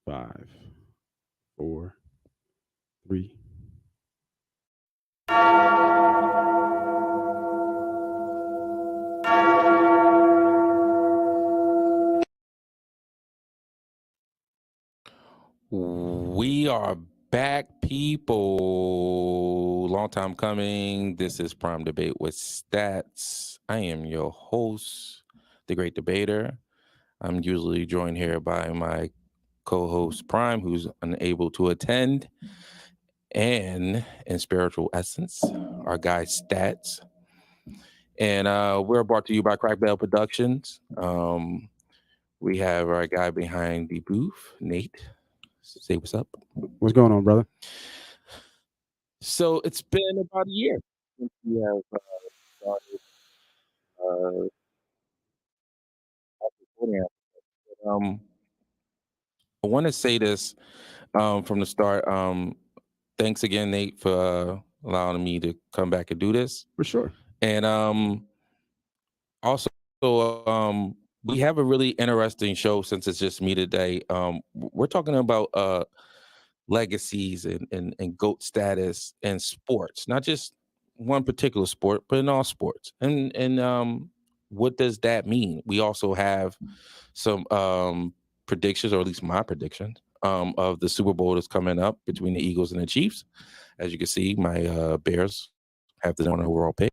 5, 4, 3. We are back, people. Long time coming. This is Prime Debate with Stats. I am your host, the Great Debater. I'm usually joined here by my co-host Prime, who's unable to attend, and in spiritual essence, our guy Stats. And we're brought to you by Crack Bell Productions. We have our guy behind the booth, Nate. Say what's up. What's going on, brother? So it's been about a year since we have started recording. I want to say this from the start. Thanks again, Nate, for allowing me to come back and do this. For sure. And also, we have a really interesting show since it's just me today. We're talking about legacies and GOAT status in sports, not just one particular sport, but in all sports. And what does that mean? We also have some predictions, or at least my predictions, of the Super Bowl that's coming up between the Eagles and the Chiefs. As you can see, my Bears have the number one overall pick.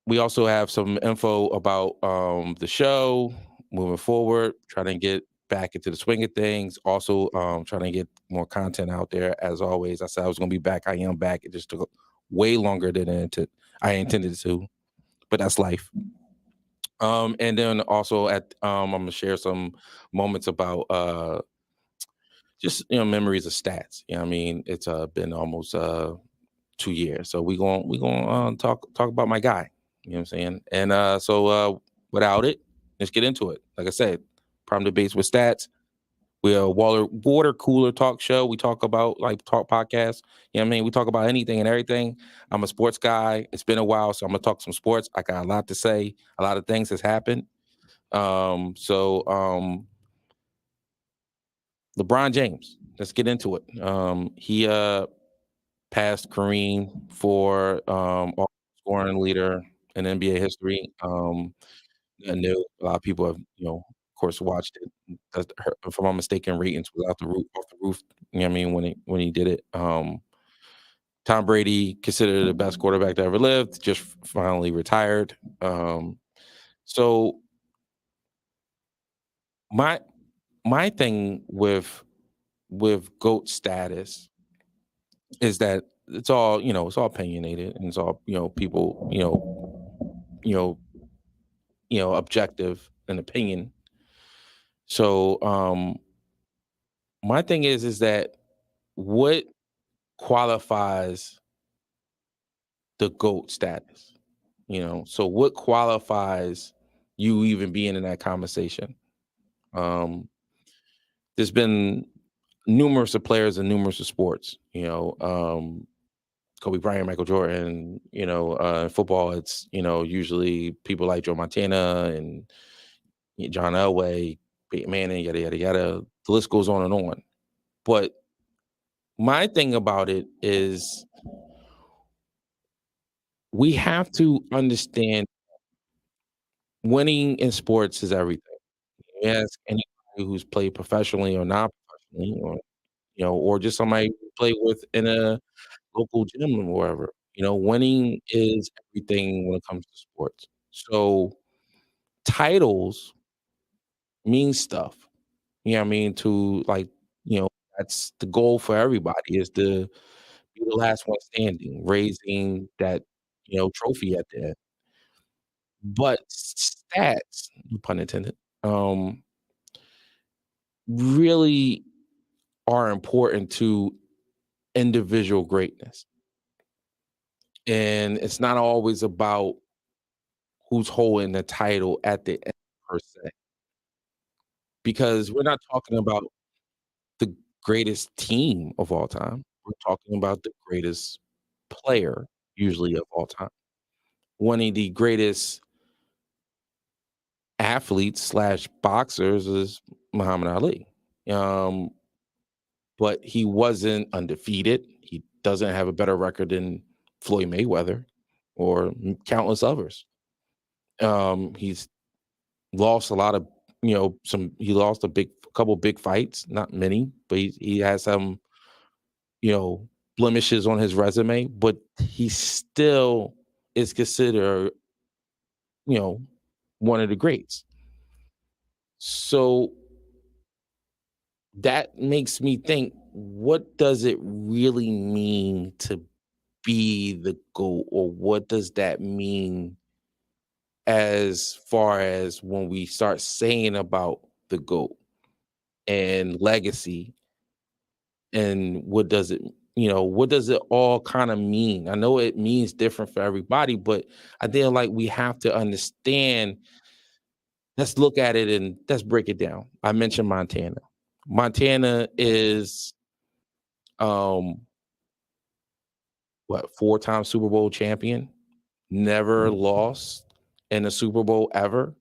We also have some info about the show moving forward, trying to get back into the swing of things. Also, trying to get more content out there. As always, I said I was going to be back. I am back. It just took way longer than I intended to, but that's life. And then also I'm gonna share some moments about just memories of stats. You know what I mean? It's been almost 2 years. So we going talk about my guy. You know what I'm saying? And so without it, let's get into it. Like I said, Prime Debates with Stats. We're a water cooler talk show. We talk about talk podcasts. You know what I mean? We talk about anything and everything. I'm a sports guy. It's been a while, so I'm gonna talk some sports. I got a lot to say. A lot of things has happened. So LeBron James. Let's get into it. He passed Kareem for all scoring leader in NBA history. I knew a lot of people have, of course, watched it. If I'm not mistaken, ratings was out the roof, off the roof. You know what I mean when he did it. Tom Brady, considered the best quarterback that ever lived, just finally retired. So my thing with GOAT status is that it's all it's all opinionated, and it's all people objective and opinion. So my thing is that what qualifies the GOAT status? So what qualifies you even being in that conversation? There's been numerous of players in numerous of sports. Kobe Bryant, Michael Jordan. In football, it's usually people like Joe Montana and John Elway, Peyton Manning, yada yada yada. The list goes on and on. But my thing about it is we have to understand winning in sports is everything. You ask anybody who's played professionally or not professionally, or just somebody who played with in a local gym or wherever. Winning is everything when it comes to sports. So titles mean stuff. You know what I mean? That's the goal for everybody, is to be the last one standing, raising that, trophy at the end. But stats, no pun intended, really are important to individual greatness. And it's not always about who's holding the title at the end per se, because we're not talking about the greatest team of all time. We're talking about the greatest player, usually of all time. One of the greatest athletes slash boxers is Muhammad Ali. Um, but he wasn't undefeated. He doesn't have a better record than Floyd Mayweather or countless others. He's lost a lot of, he lost a couple big fights, not many, but he has some, you know, blemishes on his resume, but he still is considered, you know, one of the greats. So that makes me think, what does it really mean to be the GOAT, or what does that mean as far as when we start saying about the GOAT and legacy, and what does it all kind of mean? I know it means different for everybody, but I feel like we have to understand. Let's look at it and let's break it down. I mentioned Montana. Montana is um what, four-time Super Bowl champion, never lost in a Super Bowl ever.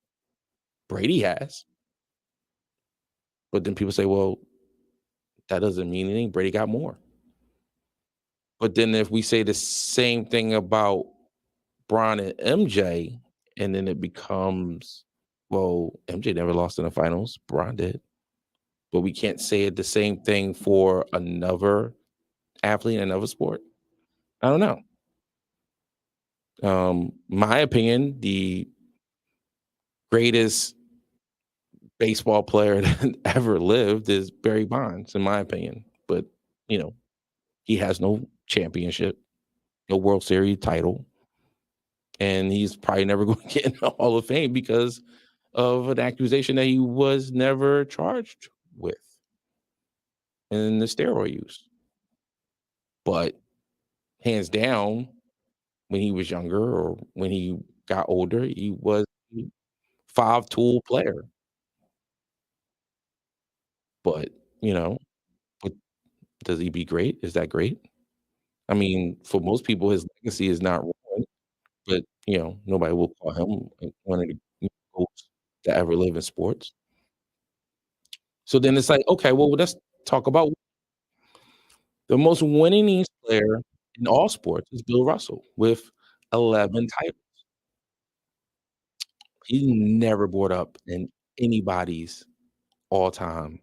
Brady has. But then people say, well, that doesn't mean anything. Brady got more. But then if we say the same thing about Bron and MJ, and then it becomes, well, MJ never lost in the finals. Bron did. But we can't say it the same thing for another athlete in another sport. I don't know. My opinion, the greatest baseball player that ever lived is Barry Bonds, in my opinion. But, you know, he has no championship, no World Series title, and he's probably never going to get in the Hall of Fame because of an accusation that he was never charged with in the steroid use. But hands down, when he was younger or when he got older, he was a five-tool player. But, you know, but does he be great? Is that great? I mean, for most people, his legacy is not ruined, but, nobody will call him one of the GOATs to ever live in sports. So then it's like, okay, well, let's talk about the most winningest player in all sports is Bill Russell with 11 titles. He's never brought up in anybody's all-time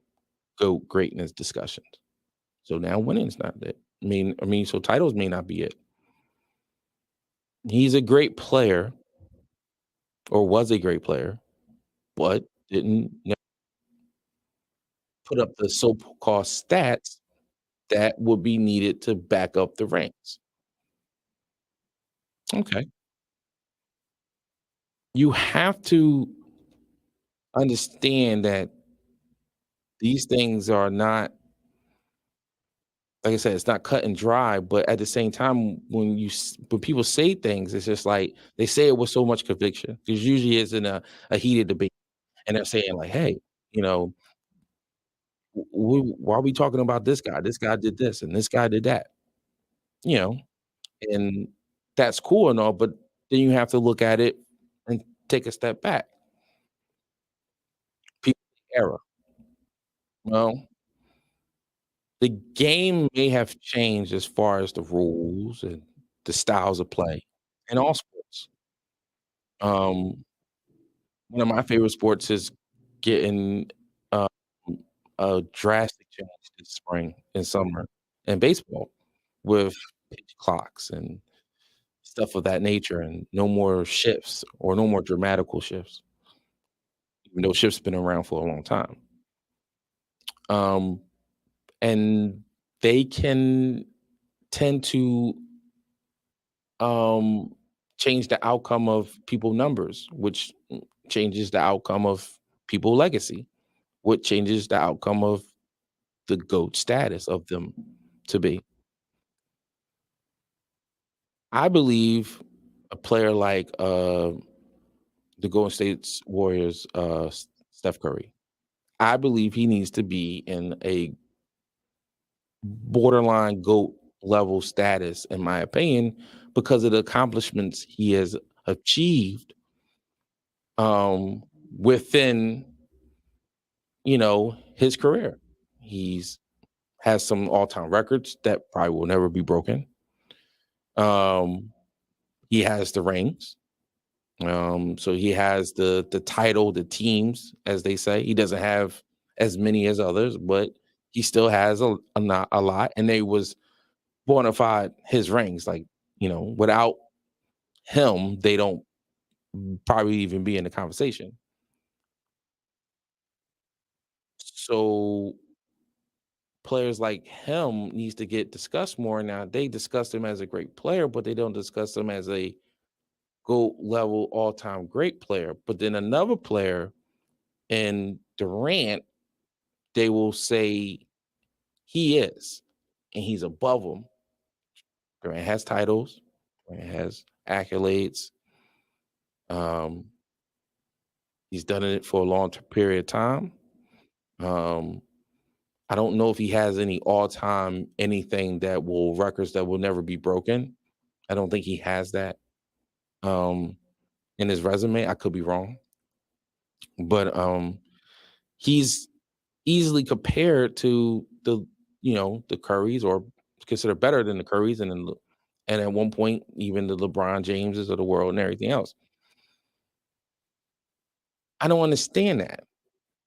GOAT greatness discussions. So now winning's not it. So titles may not be it. He's a great player, or was a great player, but didn't put up the so-called stats that would be needed to back up the ranks. Okay. You have to understand that these things are not, like I said, it's not cut and dry, but at the same time, when people say things, it's just like they say it with so much conviction. Because usually it's in a heated debate, and they're saying like, "Hey, you know, why are we talking about this guy? This guy did this, and this guy did that." You know, and that's cool and all, but then you have to look at it and take a step back. People era. Well, the game may have changed as far as the rules and the styles of play in all sports. Um, One of my favorite sports is getting um, a drastic change this spring and summer in baseball with pitch clocks and stuff of that nature, and no more shifts or no more dramatical shifts, even though shifts been around for a long time. Um, and they can tend to um, change the outcome of people numbers, which changes the outcome of people legacy, which changes the outcome of the GOAT status of them to be. I believe a player like the Golden State's Warriors, Steph Curry. I believe he needs to be in a borderline GOAT level status, in my opinion, because of the accomplishments he has achieved um, within his career. He's has some all-time records that probably will never be broken. Um, he has the rings. So he has the title, the teams, as they say. He doesn't have as many as others, but he still has a lot. And they was bona fide his rings. Like, without him, they don't probably even be in the conversation. So players like him needs to get discussed more. Now they discuss him as a great player, but they don't discuss him as a GOAT level all time great player. But then another player in Durant, they will say he is, and he's above him. Durant has titles, Durant has accolades. Um, he's done it for a long period of time. Um, I don't know if he has any all-time anything that will records that will never be broken. I don't think he has that in his resume. I could be wrong, but he's easily compared to the Currys, or considered better than the Currys, and at one point even the LeBron Jameses of the world and everything else. I don't understand that.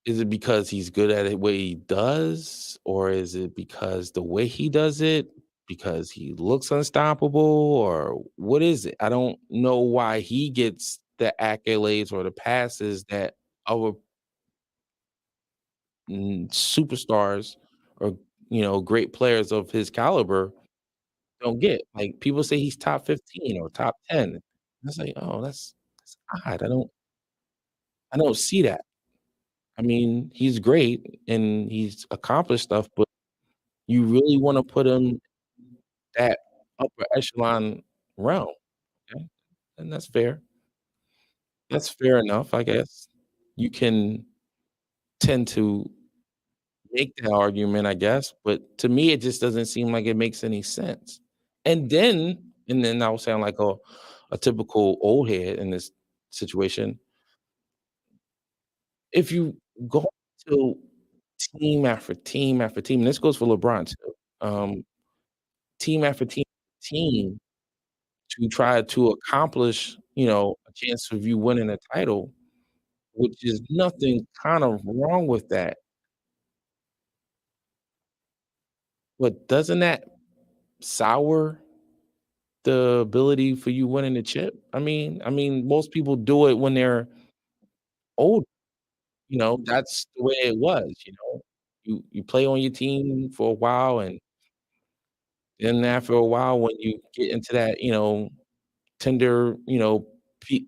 Is it because he's good at it what he does, or is it because the way he does it? Because he looks unstoppable, or what is it? I don't know why he gets the accolades or the passes that other superstars or great players of his caliber don't get. Like, people say he's top 15 or top 10. It's like, oh, that's odd. I don't see that. I mean, he's great and he's accomplished stuff, but you really want to put him that upper echelon realm, okay? And that's fair. That's fair enough, I guess. You can tend to make that argument, I guess, but to me, it just doesn't seem like it makes any sense. And then I'll sound like a typical old head in this situation. If you go to team after team after team, and this goes for LeBron too, team after team to try to accomplish, a chance of you winning a title, which is nothing kind of wrong with that. But doesn't that sour the ability for you winning the chip? I mean, most people do it when they're old. That's the way it was. You play on your team for a while, and then after a while, when you get into that, tender, pe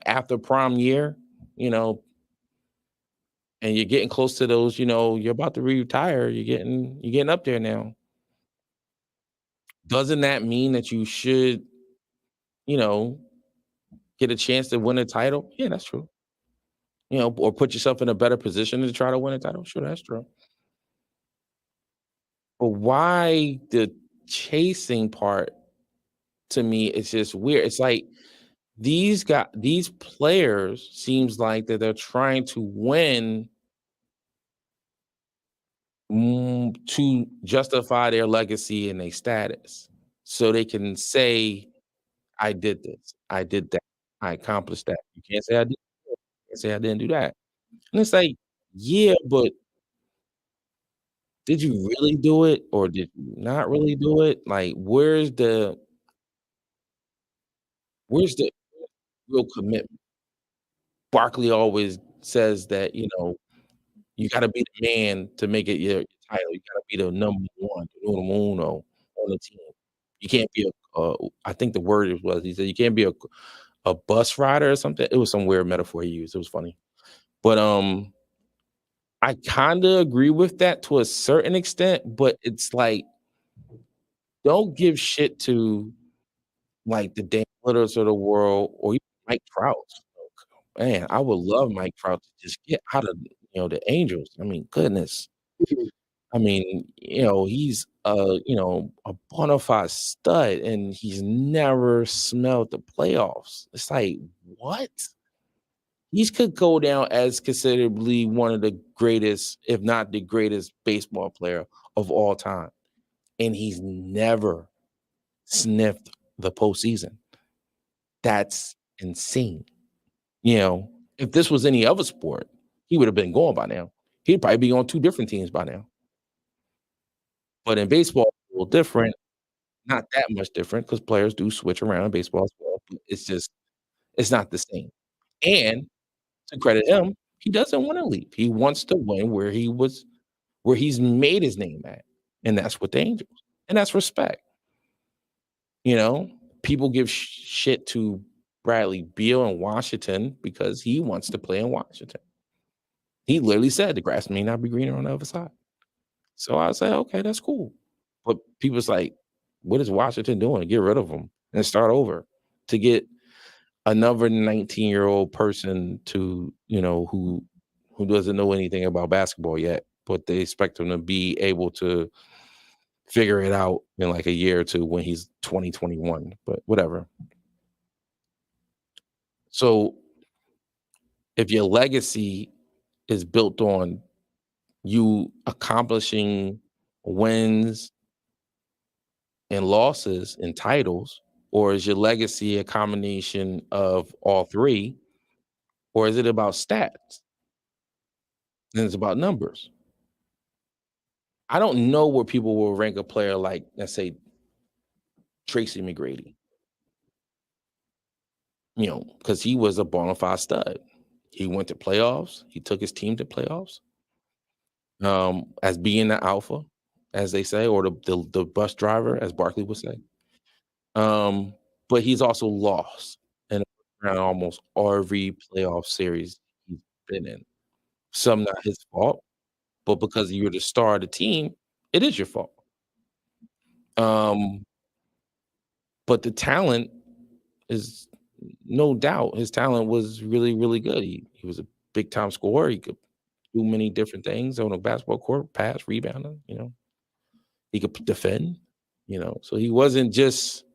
after prom year, you know, and you're getting close to those, you're about to retire, you're getting up there now. Doesn't that mean that you should, you know, get a chance to win a title? Yeah, that's true. Or put yourself in a better position to try to win a title? Sure, that's true. But why the chasing part to me is just weird. It's like these players seems like that they're trying to win to justify their legacy and their status. So they can say, I did this, I did that, I accomplished that. You can't say I did this, you can't say I didn't do that. And it's like, yeah, but did you really do it or did you not really do it? Like, where's the real commitment? Barkley always says that, you gotta be the man to make it your title. You gotta be the number one, the numero uno on the team. You can't be I think the word was he said you can't be a bus rider or something. It was some weird metaphor he used. It was funny. But I kinda agree with that to a certain extent, but it's like, don't give shit to, like, the Dame Lillards of the world or even Mike Trout. Man, I would love Mike Trout to just get out of, the Angels. I mean, goodness. I mean, he's a bona fide stud, and he's never smelled the playoffs. It's like, what? he could go down as considerably one of the greatest, if not the greatest baseball player of all time. And he's never sniffed the postseason. That's insane. You know, if this was any other sport, he would have been gone by now. He'd probably be on 2 different teams by now. But in baseball, it's a little different, not that much different because players do switch around in baseball as well, but it's not the same. And to credit him, he doesn't wanna leave. He wants to win where he's made his name at, and that's with the Angels, and that's respect, you know? People give shit to Bradley Beal in Washington because he wants to play in Washington. He literally said, "The grass may not be greener on the other side." So I said, "Okay, that's cool." But people's like, "What is Washington doing? Get rid of him and start over to get another 19-year-old person to, who doesn't know anything about basketball yet, but they expect him to be able to figure it out in like a year or two when he's 2021, but whatever. So if your legacy is built on you accomplishing wins and losses and titles, or is your legacy a combination of all three, or is it about stats and it's about numbers? I don't know where people will rank a player like, let's say, Tracy McGrady, because he was a bona fide stud. He went to playoffs. He took his team to playoffs, as being the alpha, as they say, or the bus driver, as Barkley would say. But he's also lost in around almost every playoff series he's been in. Some not his fault, but because you're the star of the team, it is your fault. Um, but the talent is no doubt his talent was really, really good. He was a big time scorer. He could do many different things on a basketball court, pass, rebounding. He could defend, so he wasn't just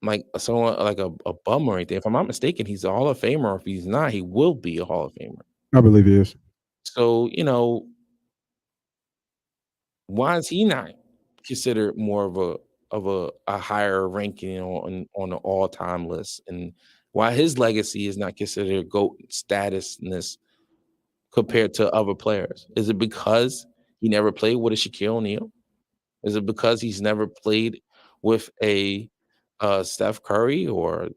like someone like a bum or anything. If I'm not mistaken, he's a Hall of Famer. If he's not, he will be a Hall of Famer. I believe he is. So, why is he not considered more of a higher ranking on the all-time list? And why his legacy is not considered GOAT statusness compared to other players? Is it because he never played with a Shaquille O'Neal? Is it because he's never played with a Steph Curry or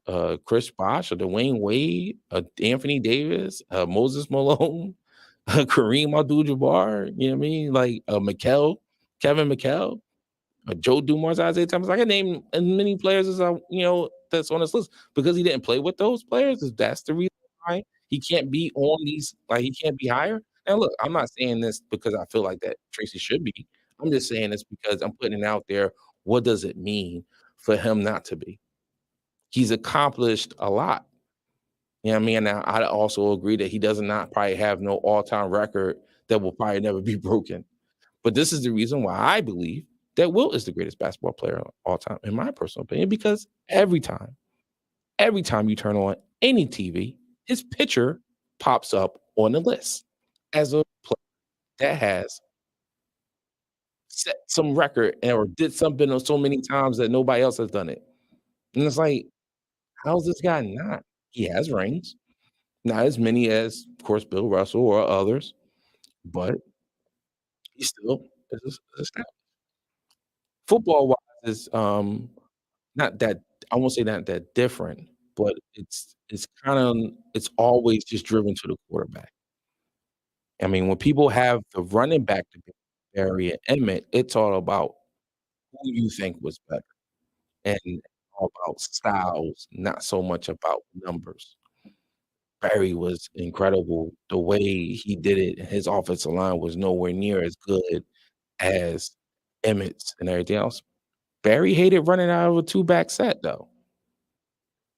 Chris Bosh or Dwayne Wade, Anthony Davis, Moses Malone, Kareem Abdul-Jabbar? You know what I mean? Like Kevin McHale, Joe Dumars, Isaiah Thomas. I can name as many players as that's on this list because he didn't play with those players. That's the reason why he can't be on these. Like he can't be higher. And look, I'm not saying this because I feel like that Tracy should be. I'm just saying this because I'm putting it out there. What does it mean for him not to be? He's accomplished a lot. You know what I mean? Now, I also agree that he does not probably have no all-time record that will probably never be broken. But this is the reason why I believe that Wilt is the greatest basketball player of all time, in my personal opinion, because every time you turn on any TV, his picture pops up on the list as a player that has set some record or did something so many times that nobody else has done it. And it's like, how's this guy not? He has rings, not as many as, of course, Bill Russell or others, but he still is a star. Football wise is not that I won't say not that different, but it's always just driven to the quarterback. I mean, when people have the running back to Barry and Emmett, it's all about who you think was better and all about styles, not so much about numbers. Barry was incredible. The way he did it, his offensive line was nowhere near as good as Emmett's and everything else. Barry hated running out of a two-back set, though.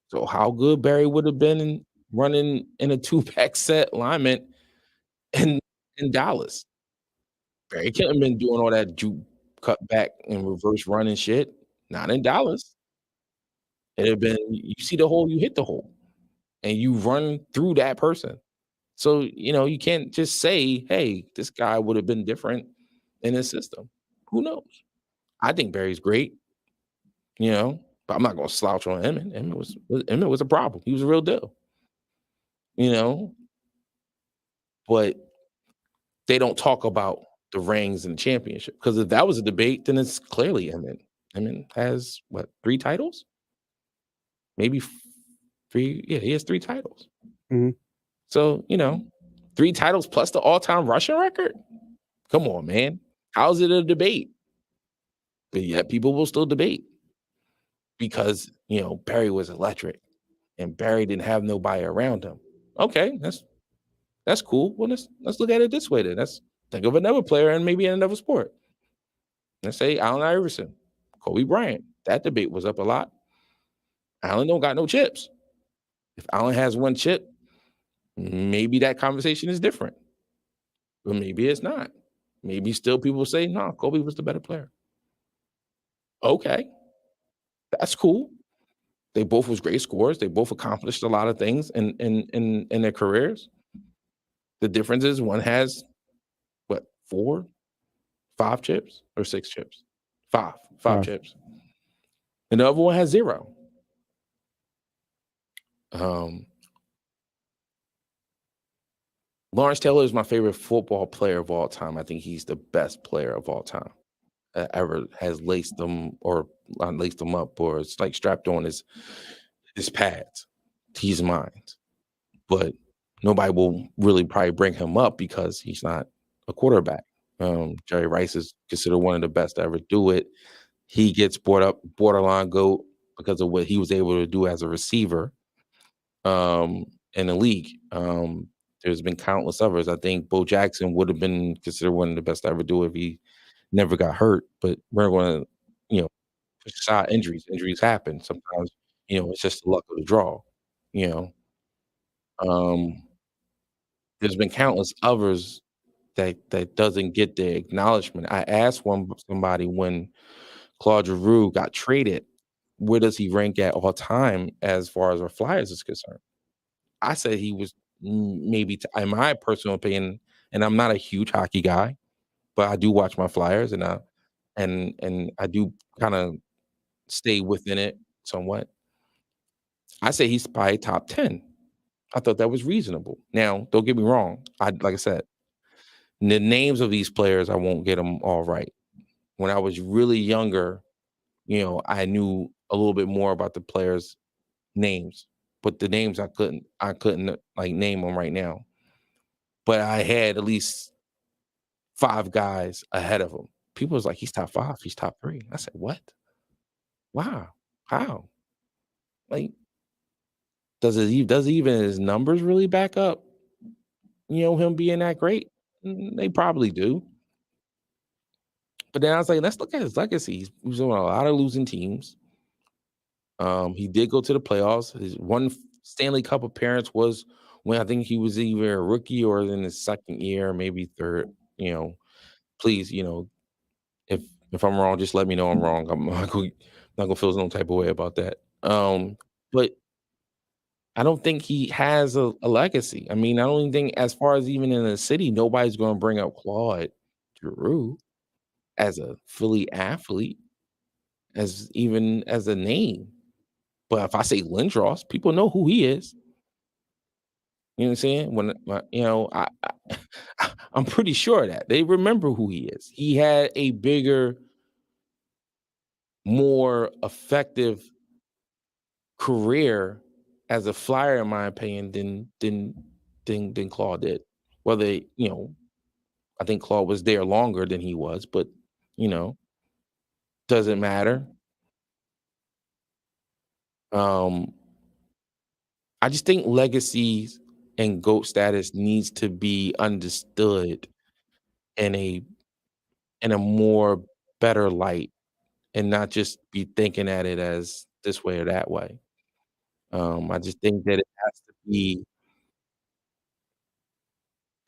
So how good Barry would have been in running in a two-back set lineman in in Dallas. Barry couldn't have been doing all that juke cut back and reverse running shit. Not in Dallas. It'd have been you see the hole, you hit the hole. and you run through that person. So, you can't just say, "Hey, this guy would have been different in his system." Who knows? I think Barry's great, but I'm not gonna slouch on Emmett. Emmett was a problem. He was a real deal, you know, but they don't talk about the rings and the championship because if that was a debate, then it's clearly Emmett. Emmett has what, 3 titles? Maybe 3. Yeah, he has 3 titles. Mhm. So, 3 titles plus the all-time rushing record? Come on, man. How's it a debate? But yet people will still debate because, Barry was electric and Barry didn't have nobody around him. Okay, that's cool. Well, let's look at it this way then. Let's think of another player and maybe in another sport. Let's say Allen Iverson, Kobe Bryant. That debate was up a lot. Allen don't got no chips. If Allen has 1 chip, maybe that conversation is different, but maybe it's not. Maybe still people say, no, Kobe was the better player. Okay, that's cool. They both was great scorers. They both accomplished a lot of things in their careers. The difference is one has what, 4, 5 chips or 6 chips? 5 5. chips. And the other one has 0. Um, Lawrence Taylor is my favorite football player of all time. I think he's the best player of all time that ever has laced them or not laced them up or it's like strapped on his pads. He's mine. But nobody will really probably bring him up because he's not a quarterback. Jerry Rice is considered one of the best to ever do it. He gets brought up borderline GOAT because of what he was able to do as a receiver in the league. There's been countless others. I think Bo Jackson would have been considered one of the best to ever do it if he never got hurt. But we're going to, push aside injuries. Injuries happen. Sometimes, it's just the luck of the draw. You know, um, there's been countless others that doesn't get the acknowledgement. I asked somebody when Claude Giroux got traded, where does he rank at all time as far as our Flyers is concerned? I said he was maybe, in my personal opinion, and I'm not a huge hockey guy, but I do watch my Flyers and I do kind of stay within it somewhat. I say he's probably top 10. I thought that was reasonable. Now, don't get me wrong. Like I said, the names of these players, I won't get them all right. When I was really younger, I knew a little bit more about the players' names, but the names I couldn't like name them right now. But I had at least 5 guys ahead of him. People was like, "He's top 5, he's top 3." I said, "What? Wow. How?" Like, does even his numbers really back up, him being that great? They probably do. But then I was like, let's look at his legacy. He was on a lot of losing teams. He did go to the playoffs. His one Stanley Cup appearance was when I think he was either a rookie or in his 2nd year, maybe 3rd. Please, if if I'm wrong, just let me know I'm wrong. I'm not gonna feel no type of way about that. But I don't think he has a legacy. I mean, I don't even think as far as even in the city, nobody's gonna bring up Claude Giroux as a Philly athlete, as even as a name. But if I say Lindros, people know who he is. You know what I'm saying? I'm pretty sure of that they remember who he is. He had a bigger, more effective career as a Flyer, in my opinion, than Claude did. Whether I think Claude was there longer than he was, but you know, doesn't matter. Um, I just think legacies and GOAT status needs to be understood in a more better light and not just be thinking at it as this way or that way. I just think that it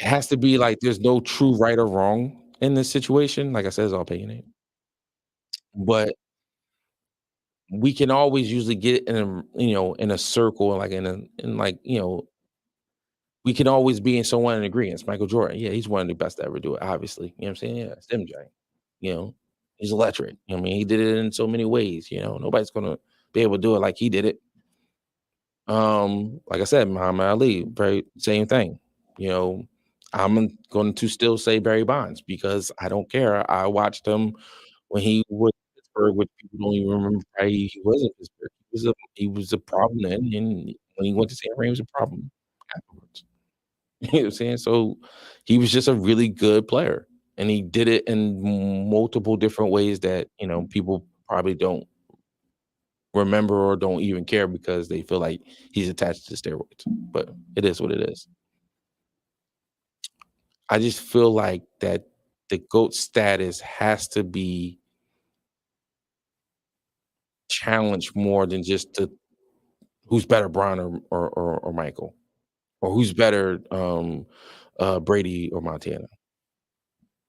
has to be like there's no true right or wrong in this situation. Like I said, it's all opinionated. But we can always usually get in in a circle, like we can always be in someone in agreement. Michael Jordan, yeah, he's one of the best to ever do it, obviously. You know what I'm saying? Yeah, it's MJ. You know, he's electric. I mean, he did it in so many ways. Nobody's gonna be able to do it like he did it. Like I said, Muhammad Ali, very same thing. You know, I'm going to still say Barry Bonds because I don't care. I watched him when he was in Pittsburgh, which people don't even remember why he was in Pittsburgh. He was a problem then, and when he went to San Fran, he was a problem afterwards. You know what I'm saying? So he was just a really good player, and he did it in multiple different ways that people probably don't remember or don't even care because they feel like he's attached to steroids. But it is what it is. I just feel like that the GOAT status has to be challenged more than just the who's better, Bron or Michael, or who's better, Brady or Montana.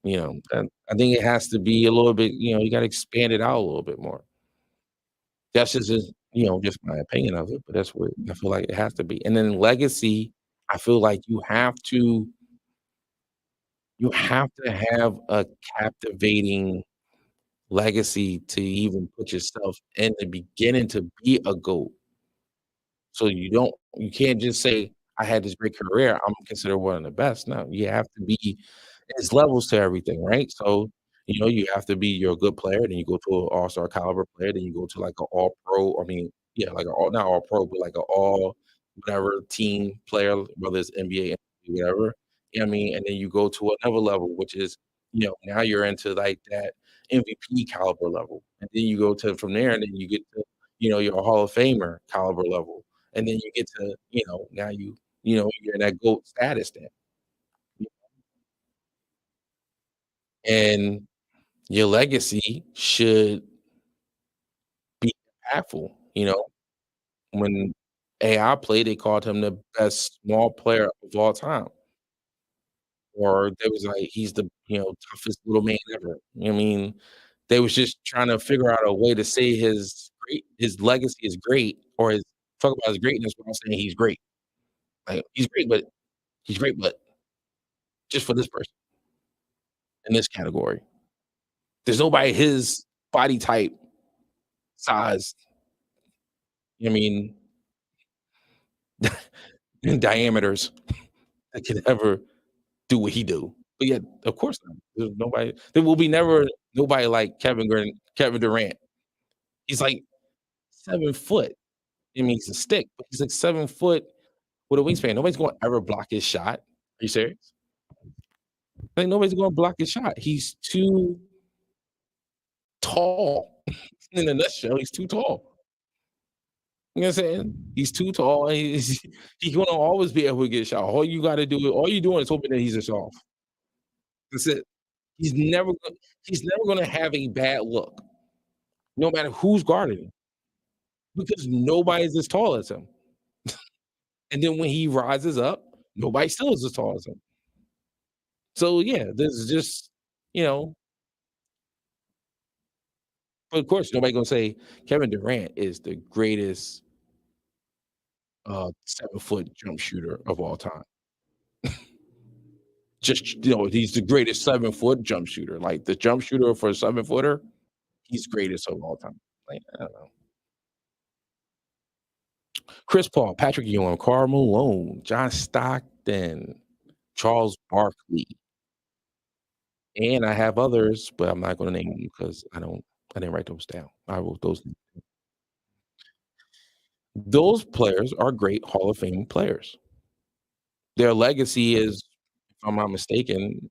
And I think it has to be a little bit. You got to expand it out a little bit more. That's just my opinion of it, but that's what I feel like it has to be. And then legacy, I feel like you have to have a captivating legacy to even put yourself in the beginning to be a GOAT. So you can't just say, "I had this great career, I'm considered one of the best." No, you have to be there's levels to everything, right? So, you have to be you're a good player, then you go to an all-star caliber player, then you go to, like, an all-pro, I mean, yeah, like, a all not all-pro, but, like, a all whatever team player, whether it's NBA, whatever, you know what I mean? And then you go to another level, which is, now you're into, like, that MVP caliber level, and then you go to from there, and then you get to, you're a Hall of Famer caliber level, and then you get to, now you're in that GOAT status then, and your legacy should be impactful. When AI played, they called him the best small player of all time, or they was like, he's the, toughest little man ever. I mean, they was just trying to figure out a way to say his legacy is great, or his talk about his greatness without saying he's great. Like, he's great, but just for this person in this category. There's nobody his body type, size, I mean, in diameters that could ever do what he do. But yeah, of course not. There will be never nobody like Kevin Durant. He's like 7 foot. I mean, he's a stick, but he's like 7 foot with a wingspan. Nobody's gonna ever block his shot. Are you serious? Like, nobody's gonna block his shot. He's too tall. In a nutshell, he's too tall. You know what I'm saying? He's too tall, and he's gonna always be able to get a shot. All you doing is hoping that he's just off. That's it. He's never gonna have a bad look, no matter who's guarding him, because nobody's as tall as him. And then when he rises up, nobody still is as tall as him. So yeah, this is just, you know, but of course nobody gonna say Kevin Durant is the greatest 7-foot jump shooter of all time. Just he's the greatest 7-foot jump shooter. Like the jump shooter for a 7-footer, he's greatest of all time. Like, I don't know. Chris Paul, Patrick Ewing, Karl Malone, John Stockton, Charles Barkley, and I have others, but I'm not gonna name them because I didn't write those down. I wrote those. Those players are great Hall of Fame players. Their legacy is, if I'm not mistaken,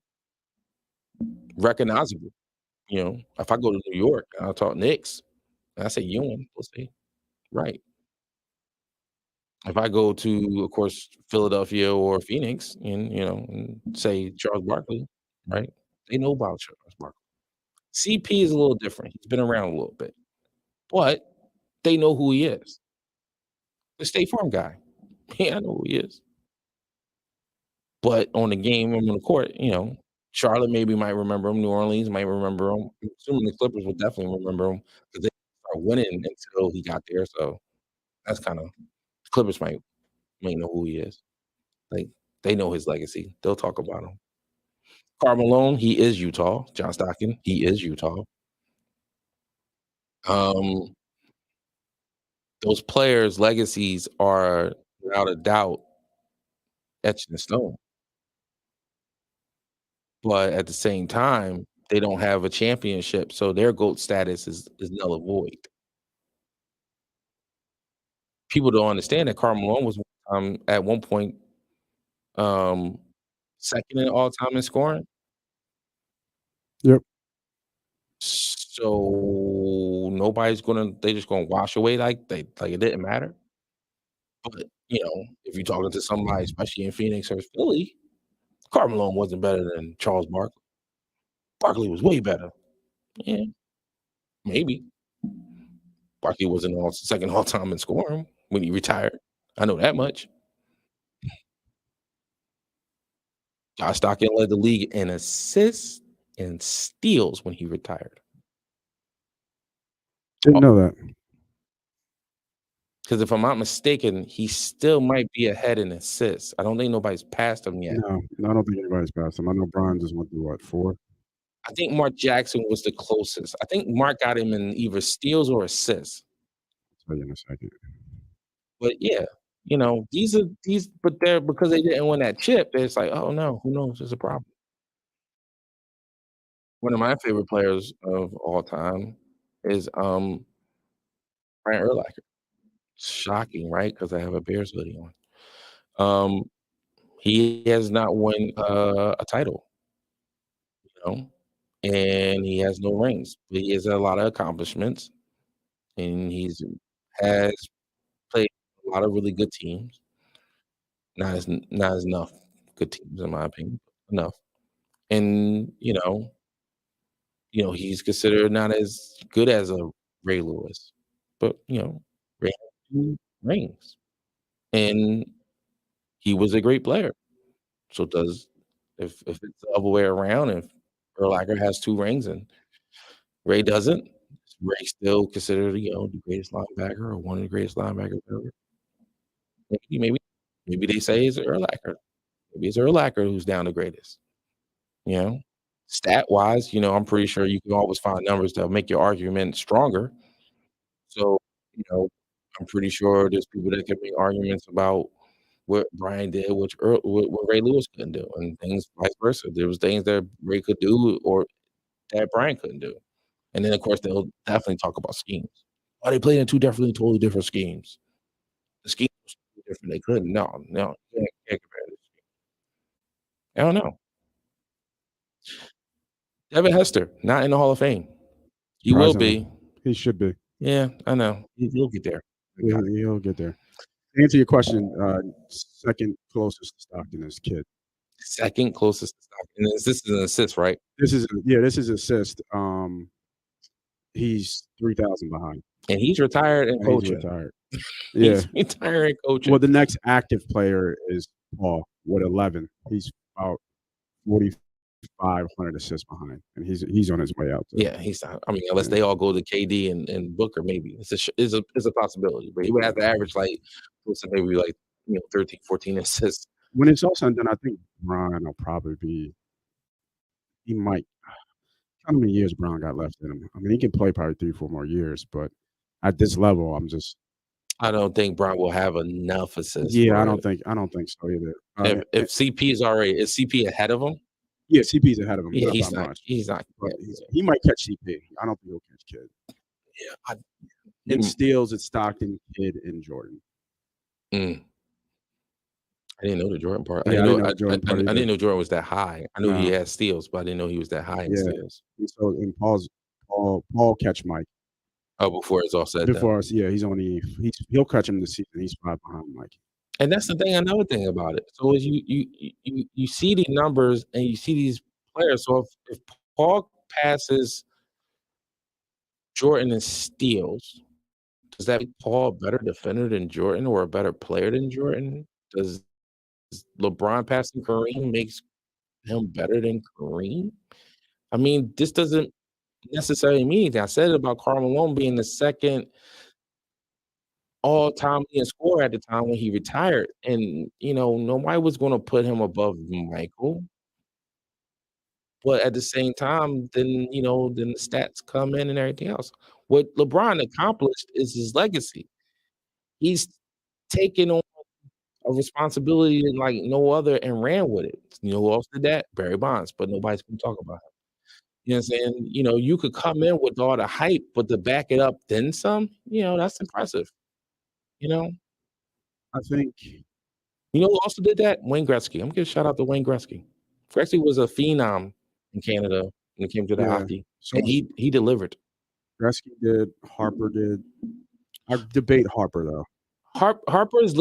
recognizable. If I go to New York and I talk Knicks and I say Ewing, they'll say, right. If I go to, of course, Philadelphia or Phoenix and say Charles Barkley, right? They know about Charles Barkley. CP is a little different. He's been around a little bit, but they know who he is. The State Farm guy. Yeah, I know who he is. But on the game, on the court, Charlotte maybe might remember him. New Orleans might remember him. I'm assuming the Clippers will definitely remember him because they start winning until he got there. So that's kind of Clippers might know who he is. Like they know his legacy. They'll talk about him. Karl Malone, he is Utah. John Stockton, he is Utah. Um, those players' legacies are without a doubt etched in stone. But at the same time, they don't have a championship, so their GOAT status is null and void. People don't understand that Karl Malone was, at one point, um, 2nd in all time in scoring. Yep. So they're just gonna wash away like it didn't matter. But, if you're talking to somebody, especially in Phoenix or Philly, Karl Malone wasn't better than Charles Barkley. Barkley was way better. Yeah, maybe. Barkley wasn't all 2nd all time in scoring when he retired. I know that much. Josh Stockton led the league in assists and steals when he retired. Didn't know that. Because if I'm not mistaken, he still might be ahead in assists. I don't think nobody's passed him yet. No, I don't think anybody's passed him. I know Brian just went through what, 4? I think Mark Jackson was the closest. I think Mark got him in either steals or assists. I'll tell you in a second. But yeah, but they're because they didn't win that chip, it's like, oh no, who knows? There's a problem. One of my favorite players of all time is Brian Urlacher. Shocking, right? Because I have a Bears hoodie on. Um, he has not won a title, and he has no rings, but he has a lot of accomplishments, and has played a lot of really good teams. Not as enough good teams in my opinion, enough. And, he's considered not as good as a Ray Lewis, but, Ray had 2 rings, and he was a great player. So if it's the other way around, if Urlacher has 2 rings and Ray doesn't, is Ray still considered, the greatest linebacker or one of the greatest linebackers ever? Maybe they say it's Urlacher. Maybe it's Urlacher who's down the greatest, you know? Stat-wise, I'm pretty sure you can always find numbers that'll make your argument stronger. So, you know, I'm pretty sure there's people that can make arguments about what Brian did, what Ray Lewis couldn't do, and things vice versa. There was things that Ray could do or that Brian couldn't do. And then, of course, they'll definitely talk about schemes. Oh, they played in 2 totally different schemes. The scheme was totally different. They couldn't. No, no, you can't compare this. I don't know. Devin Hester, not in the Hall of Fame. He will Surprisingly. be. He should be. Yeah, I know. He'll get there. He'll get there. To answer your question, second closest to Stockton is Kidd. Second closest to Stockton. This is an assist, right? This is assist. He's 3,000 behind. And he's retired and coaching. He's retired. He's retiring coaching. Well, the next active player is Paul with 11. He's about 4,500 assists behind, and he's on his way out. Yeah, he's not. I mean, unless they all go to KD and Booker, maybe it's a possibility. But he would have to average maybe 13, 14 assists. When it's all said and done, I think Brian will probably be. He might. How many years Brown got left in him? I mean, he can play probably 3, 4 more years, but at this level, I don't think Brown will have enough assists. Yeah, I don't think so either. If CP is CP ahead of him? Yeah, CP's ahead of him. Yeah, he's not. He might catch CP. I don't think he'll catch Kidd. Yeah, in steals, it's Stockton, Kidd, and Jordan. I didn't know the Jordan part. Yeah, I didn't know Jordan was that high. I knew he had steals, but I didn't know he was that high in steals. So in Paul catch Mike. Oh, before it's all said. He'll catch him this season. He's 5 behind Mike. And that's the thing. Another thing about it. So is you see these numbers and you see these players. So if Paul passes Jordan in steals, does that make Paul a better defender than Jordan or a better player than Jordan? Does LeBron passing Kareem makes him better than Kareem? I mean, this doesn't necessarily mean anything. I said it about Karl Malone being the second all-time leading scorer at the time when he retired, and, nobody was gonna put him above Michael, but at the same time, then the stats come in and everything else. What LeBron accomplished is his legacy. He's taken on a responsibility like no other and ran with it. You know who else did that? Barry Bonds, but nobody's gonna talk about him. You know what I'm saying? You could come in with all the hype, but to back it up then some, that's impressive, you know? I think, You know who also did that? Wayne Gretzky. I'm gonna give a shout out to Wayne Gretzky. Gretzky was a phenom in Canada when it came to the yeah. hockey, So and he delivered. Gretzky did, Harper did. I debate Harper though. Harper's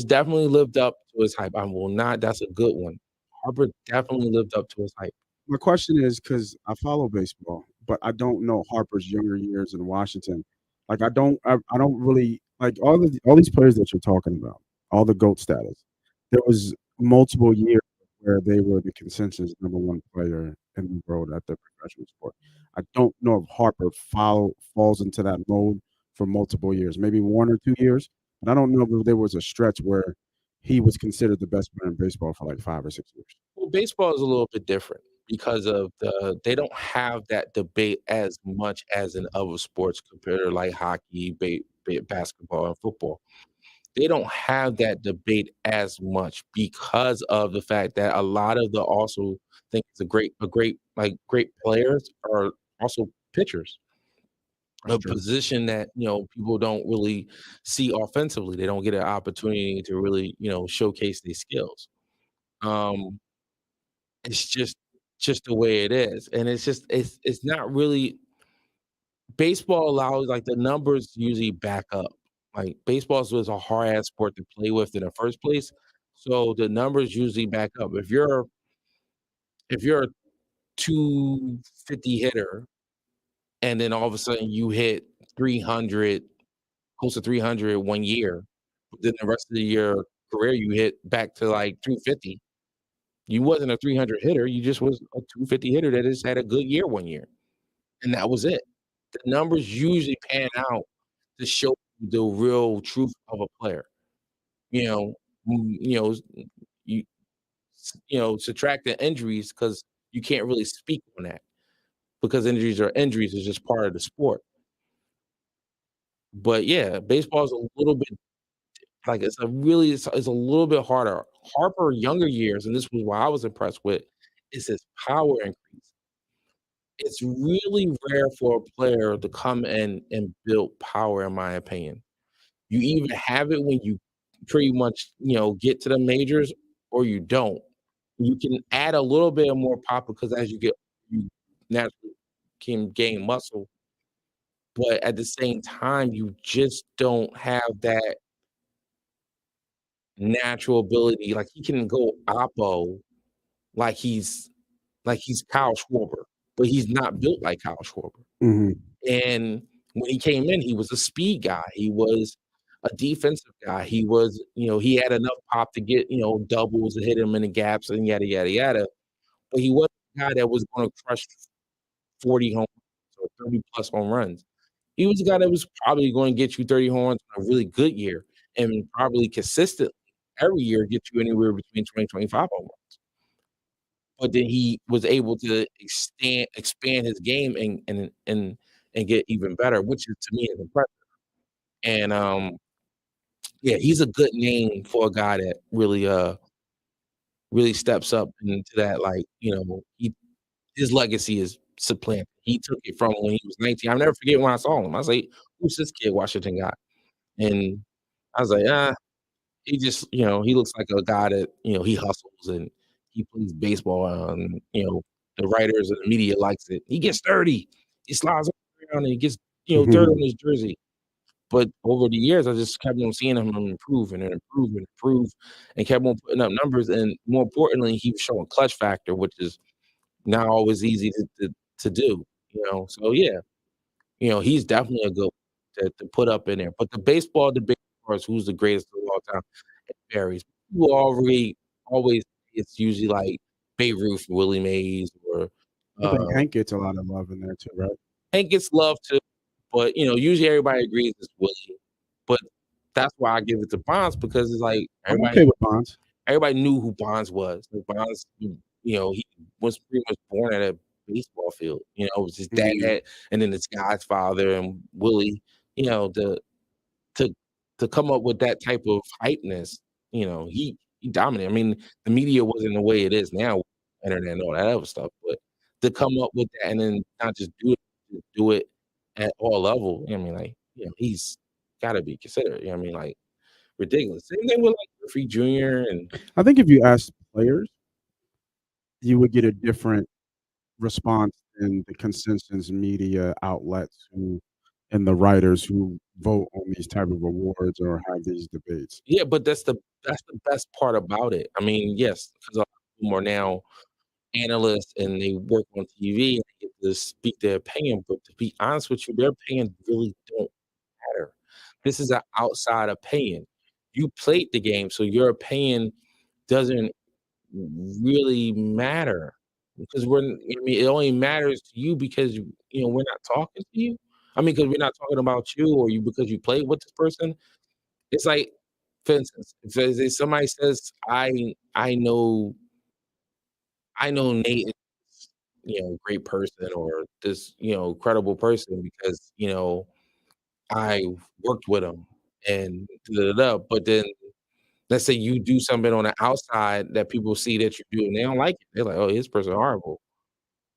definitely lived up to his hype. I will not that's a good one. Harper definitely lived up to his hype. My question is because I follow baseball, but I don't know Harper's younger years in Washington. Like I don't really like all these players that you're talking about, all the GOAT status. There was multiple years where they were the consensus number one player in the world at the professional sport. I don't know if Harper falls into that mode for multiple years, maybe 1 or 2 years, but I don't know if there was a stretch where he was considered the best player in baseball for like 5 or 6 years. Well, baseball is a little bit different because of they don't have that debate as much as in other sports compared to like hockey, basketball, and football. They don't have that debate as much because of the fact that a lot of the also think it's great players are also pitchers, That's a true. position that, people don't really see offensively. They don't get an opportunity to really, showcase these skills. Um, it's just the way it is, and it's not really baseball allows like, the numbers usually back up. Like, baseball was a hard ass sport to play with in the first place, so the numbers usually back up. If you're a 250 hitter, and then all of a sudden you hit 300, close to 300 1 year, but then the rest of your career, you hit back to, like, 250. You wasn't a 300 hitter, you just was a 250 hitter that just had a good year 1 year, and that was it. The numbers usually pan out to show you the real truth of a player. You know, you know, you subtract the injuries because you can't really speak on that because injuries are injuries, it's just part of the sport. But yeah, baseball is a little bit like it's a little bit harder. Harper younger years, and this was what I was impressed with, is his power increase. It's really rare for a player to come in and build power, in my opinion. You either have it when you pretty much, get to the majors or you don't. You can add a little bit more pop because as you naturally can gain muscle, but at the same time, you just don't have that natural ability. Like he can go oppo like he's Kyle Schwarber, but he's not built like Kyle Schwarber. Mhm. And when he came in, he was a speed guy. He was a defensive guy. He had enough pop to get, doubles and hit him in the gaps and yada, yada, yada. But he wasn't a guy that was going to crush 40 home runs or 30 plus home runs. He was a guy that was probably going to get you 30 home runs on a really good year and probably consistently every year get you anywhere between 20 and 25 home runs. But then he was able to expand his game and get even better, which is to me is impressive. And yeah, he's a good name for a guy that really steps up into that like, his legacy is supplanted. He took it from when he was 19. I'll never forget when I saw him. I was like, "Who's this kid Washington guy?" And I was like, he just, he looks like a guy that, he hustles and he plays baseball, and, the writers and the media likes it. He gets dirty. He slides around and he gets, dirt on his jersey. But over the years, I just kept on seeing him improve and improve and improve and kept on putting up numbers. And more importantly, he was showing clutch factor, which is not always easy to do, So yeah, he's definitely a good to put up in there. But the baseball debate as far as who's the greatest of all time, it varies. People always it's usually like Babe Ruth, Willie Mays, or I think Uh, Hank gets a lot of love in there too, right? Hank gets love too, but usually everybody agrees it's Willie. But that's why I give it to Bonds because it's like I'm okay with Bonds. everybody knew who Bonds was. Like Bonds, he was pretty much born at a baseball field. It was his Mhm. dad and then his godfather and Willie. The to to come up with that type of hypeness, he dominated. I mean, the media wasn't the way it is now, internet and all that other stuff, but to come up with that and then not just do it at all level, like, he's gotta be considered, like, ridiculous. Same thing with, like, Griffey Jr. and I think if you ask players, you would get a different response than the consensus media outlets who and the writers who vote on these type of awards or have these debates. yeah, but that's the best part about it. I mean, yes, because a lot of them are now analysts and they work on TV and they get to speak their opinion, but to be honest with you, their opinion really don't matter. This is an outside opinion. You played the game, so your opinion doesn't really matter because it only matters to you because we're not talking to you. I mean, because we're not talking about you or you because you played with this person. It's like, for instance, if somebody says, I know Nate is, a great person or this, credible person because, I worked with him and da, da, da, but then let's say you do something on the outside that people see that you do and they don't like it. They're like, "Oh, this person horrible."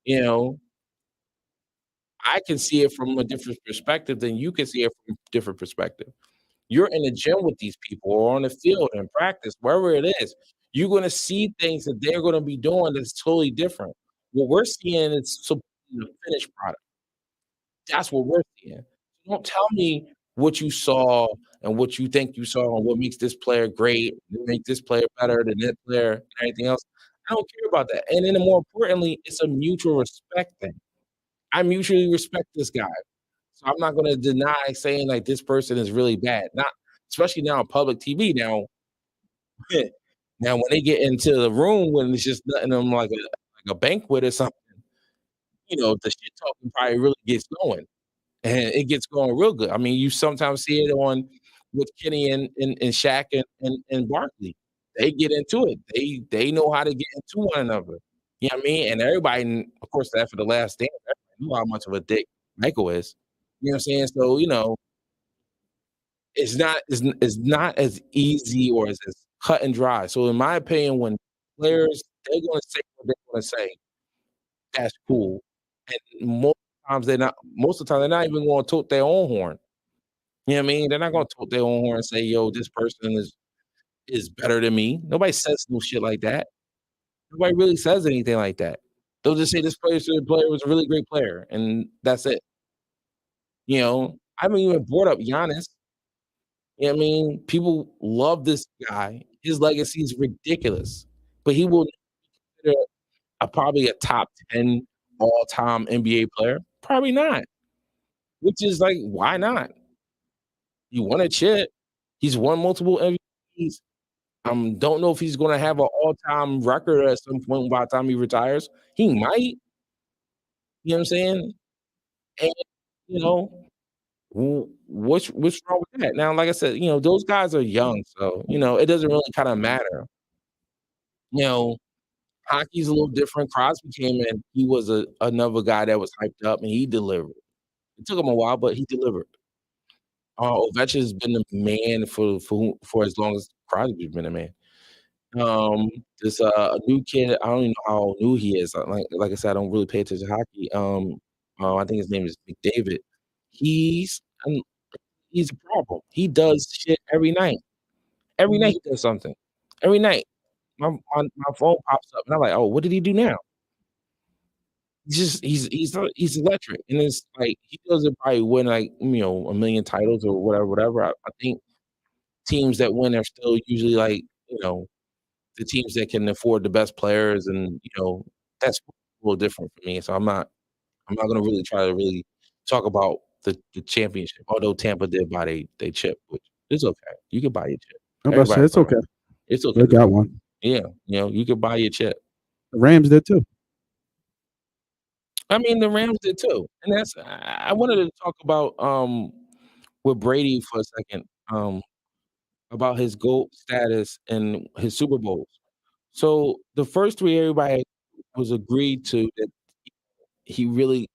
You know, I can see it from a different perspective than you can see it from a different perspective. You're in the gym with these people or on the field in practice, wherever it is, you're gonna see things that they're gonna be doing that's totally different. What we're seeing is the finished product. That's what we're seeing. So don't tell me what you saw and what you think you saw and what makes this player great, what make this player better than that player and everything else. I don't care about that. And then more importantly, it's a mutual respect thing. I mutually respect this guy. So I'm not gonna deny saying like this person is really bad. Not especially now on public TV now. Now when they get into the room when it's just nothing them like a banquet or something, the shit talking probably really gets going. And it gets going real good. I mean, you sometimes see it on with Kenny and Shaq and Barkley. They get into it. They know how to get into one another. You know what I mean? And everybody, of course, after the last dance, everybody knew how much of a dick Michael is. You know what I'm saying? So, it's not as easy or as cut and dry. So in my opinion, when players they're gonna say what they're gonna say, that's cool. And most of the time they're not even gonna toot their own horn. You know what I mean? They're not gonna toot their own horn and say, "Yo, this person is better than me." Nobody says no shit like that. Nobody really says anything like that. They'll just say this player was a really great player, and that's it. I haven't even brought up Giannis. You know what I mean? People love this guy. His legacy is ridiculous, but he will consider probably a top 10 all-time NBA player? Probably not, which is like, why not? He won a chip. He's won multiple MVPs. Don't know if he's gonna have an all-time record at some point by the time he retires. He might, you know what I'm saying? And, you know, what's wrong with that? Now, like I said, those guys are young, so, it doesn't really kinda matter. You know, hockey's a little different. Crosby came in, he was another guy that was hyped up, and he delivered. It took him a while, but he delivered. Ovechkin's been the man for as long as Crosby's been a man. There's a new kid, I don't even know how new he is. Like I said, I don't really pay attention to hockey. I think his name is McDavid. He's um, he's a problem. He does shit every night. Every night he does something. Every night. My phone pops up and I'm like, "Oh, what did he do now?" He's electric, and it's like he doesn't probably win, like, 1,000,000 titles or whatever. I think teams that win are still usually, like, the teams that can afford the best players and, that's a little different for me, so I'm not gonna really try to really talk about the championship, although Tampa did buy they chip, which is okay. You can buy your chip. I'm about to say Everybody it's okay. it's okay They to got buy. one. Yeah, you can buy your chip. The Rams did too. I mean, the Rams did too, and that's I wanted to talk about with Brady for a second, about his GOAT status and his Super Bowls. So the first three, everybody was agreed to that he really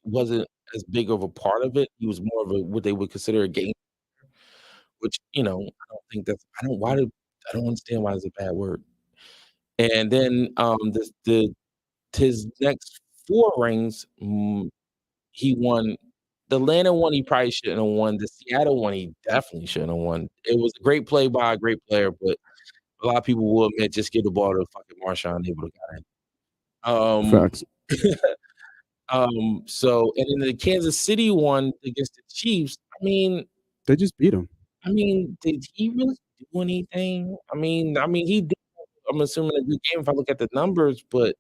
wasn't as big of a part of it. He was more of a what they would consider a game, which I don't think that's I don't understand why it's a bad word. And then the his next four rings, he won. The Atlanta one, he probably shouldn't have won. The Seattle one, he definitely shouldn't have won. It was a great play by a great player, but a lot of people will admit, just give the ball to fucking Marshawn, they would have got Facts. it. So and then the Kansas City one against the Chiefs, They just beat him. did he really do anything? He did, I'm assuming, a good game if I look at the numbers, but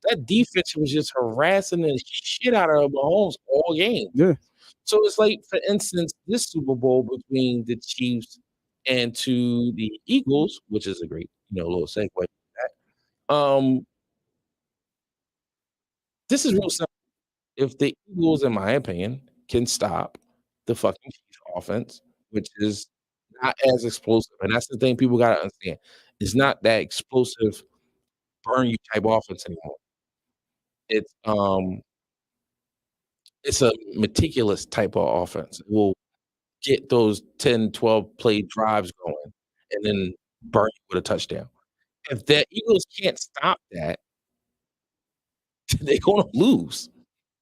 that defense was just harassing the shit out of Mahomes all game. Yeah. So it's like, for instance, this Super Bowl between the Chiefs and to the Eagles, which is a great, little segue. Um, this is real simple. If the Eagles, in my opinion, can stop the fucking Chiefs offense, which is not as explosive, and that's the thing people gotta understand. It's not that explosive, burn you type offense anymore. It's it's a meticulous type of offense. It will get those 10, 12 play drives going and then burn you with a touchdown. If the Eagles can't stop that, they're gonna lose,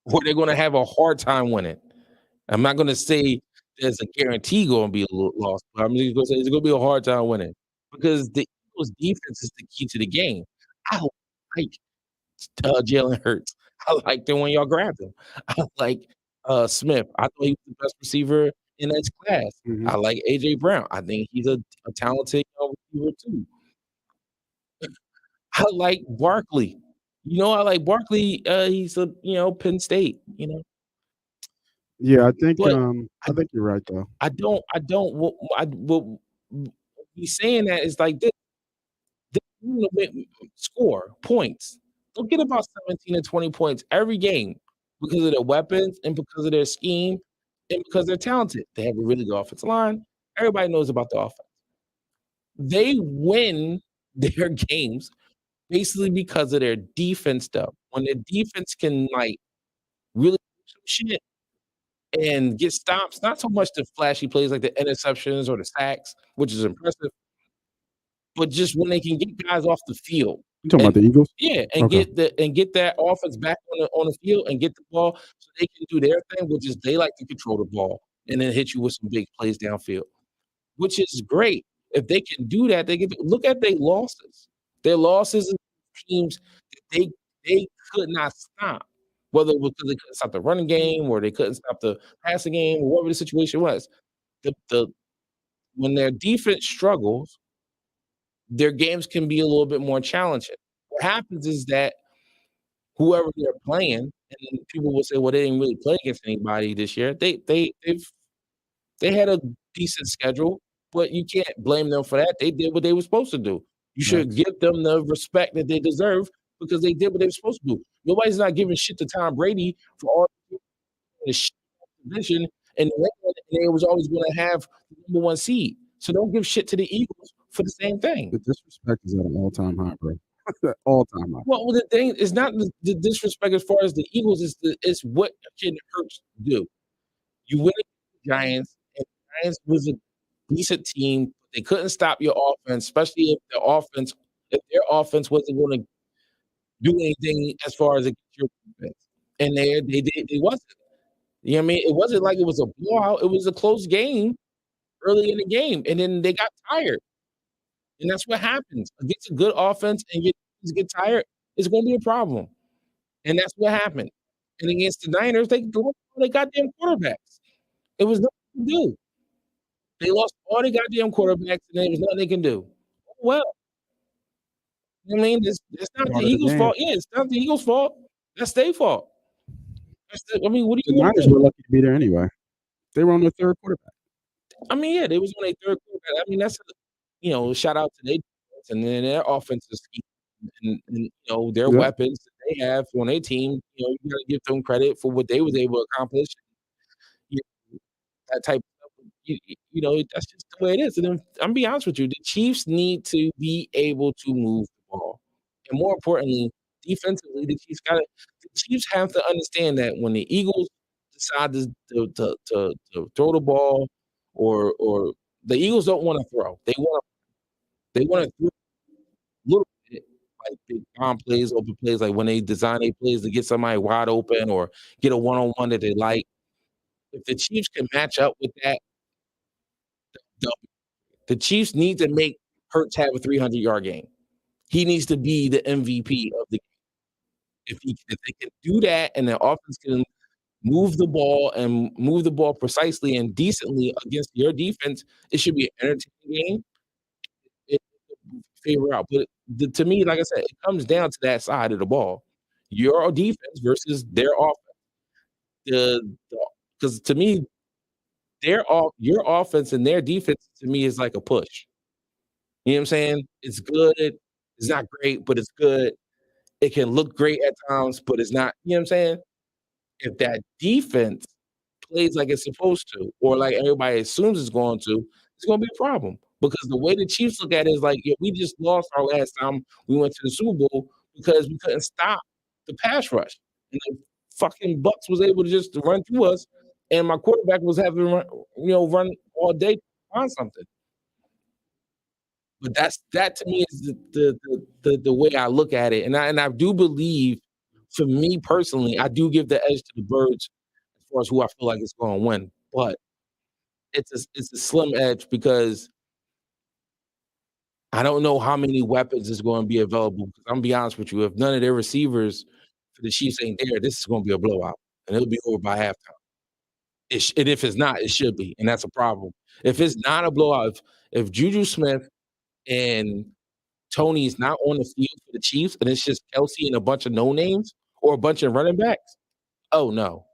or they're gonna have a hard time winning. I'm not gonna say there's a guarantee gonna be a loss, but I'm just gonna say it's gonna be a hard time winning because the Eagles' defense is the key to the game. I like Jalen Hurts. I like the when y'all grabbed him. I like Smith. I thought he was the best receiver in his class. Mhm. I like AJ Brown. I think he's a talented receiver too. I like Barkley. I like Barkley. He's Penn State. Yeah, But I I think you're right though. I don't what he's saying that is like this. Score points. They'll get about 17 to 20 points every game because of their weapons and because of their scheme and because they're talented. They have a really good offensive line. Everybody knows about the offense. They win their games basically because of their defense, though. When their defense can really do some shit and get stops, not so much the flashy plays like the interceptions or the sacks, which is impressive, but just when they can get guys off the field You talking about and the Eagles? yeah, and Okay. get that offense back on the field and get the ball so they can do their thing, which is they like to control the ball and then hit you with some big plays downfield, which is great. If they can do that, they can look at their losses. Their losses are teams that they could not stop, whether it was because they couldn't stop the running game or they couldn't stop the passing game or whatever the situation was. The when their defense struggles, their games can be a little bit more challenging. What happens is that whoever they're playing, and people will say, "Well, they didn't really play against anybody this year." They had a decent schedule, but you can't blame them for that. They did what they were supposed to do. You should Facts. give them the respect that they deserve because they did what they were supposed to do. Nobody's not giving shit to Tom Brady for all the shit position, and they was always going to have the number one seed. So don't give shit to the Eagles for the same thing. The disrespect is at an all-time high, bro. All-time high. Well, the thing is not the disrespect as far as the Eagles is what can Hurts do. You win against the Giants, and the Giants was a decent team. But they couldn't stop your offense, especially if their offense wasn't going to do anything as far as against your defense. And they wasn't. You know what I mean? It wasn't like it was a blowout. It was a close game early in the game, and then they got tired. And that's what happens against a good offense, and your teams get tired. It's going to be a problem. And that's what happened. And against the Niners, they lost all their goddamn quarterbacks. It was nothing to do. They lost all their goddamn quarterbacks, and there was nothing they can do. Oh, well, I mean, it's not the Part of the Eagles' game. fault. Yeah, it's not the Eagles' fault. That's their fault. What do The you want to Niners do? were lucky to be there anyway. They were on their third quarterback. Yeah, they was on their third quarterback. That's shout out to their defense and then their offensive scheme and their Yep. weapons that they have on their team, you gotta give them credit for what they was able to accomplish. You that type of stuff. That's just the way it is. And then I'm be honest with you, the Chiefs need to be able to move the ball. And more importantly, defensively, the Chiefs have to understand that when the Eagles decide to throw the ball or the Eagles don't want to throw. They want to throw a little bit like big bomb plays, open plays, like when they design their plays to get somebody wide open or get a one-on-one that they like. If the Chiefs can match up with that, the Chiefs need to make Hurts have a 300-yard game. He needs to be the MVP of the game. If they can do that and the offense can move the ball and move the ball precisely and decently against your defense, it should be an entertaining game. It favor out. But to me, like I said, it comes down to that side of the ball. Your defense versus their offense. Because to me, your offense and their defense to me is like a push. You know what I'm saying? It's good. It's not great, but it's good. It can look great at times, but it's not. You know what I'm saying? If that defense plays like it's supposed to, or like everybody assumes it's going to, it's going to be a problem. Because the way the Chiefs look at it is like, yeah, we just lost our last time we went to the Super Bowl because we couldn't stop the pass rush. And the fucking Bucks was able to just run through us, and my quarterback was having to run all day to find something. But that to me is the way I look at it, and I do believe, for me personally, I do give the edge to the Birds as far as who I feel like is going to win. But it's a slim edge because I don't know how many weapons is going to be available. Because I'm gonna be honest with you, if none of their receivers for the Chiefs ain't there, this is going to be a blowout, and it'll be over by halftime. And if it's not, it should be, and that's a problem. If it's not a blowout, if Juju Smith and Tony's not on the field for the Chiefs, and it's just Kelsey and a bunch of no names or a bunch of running backs. Oh no,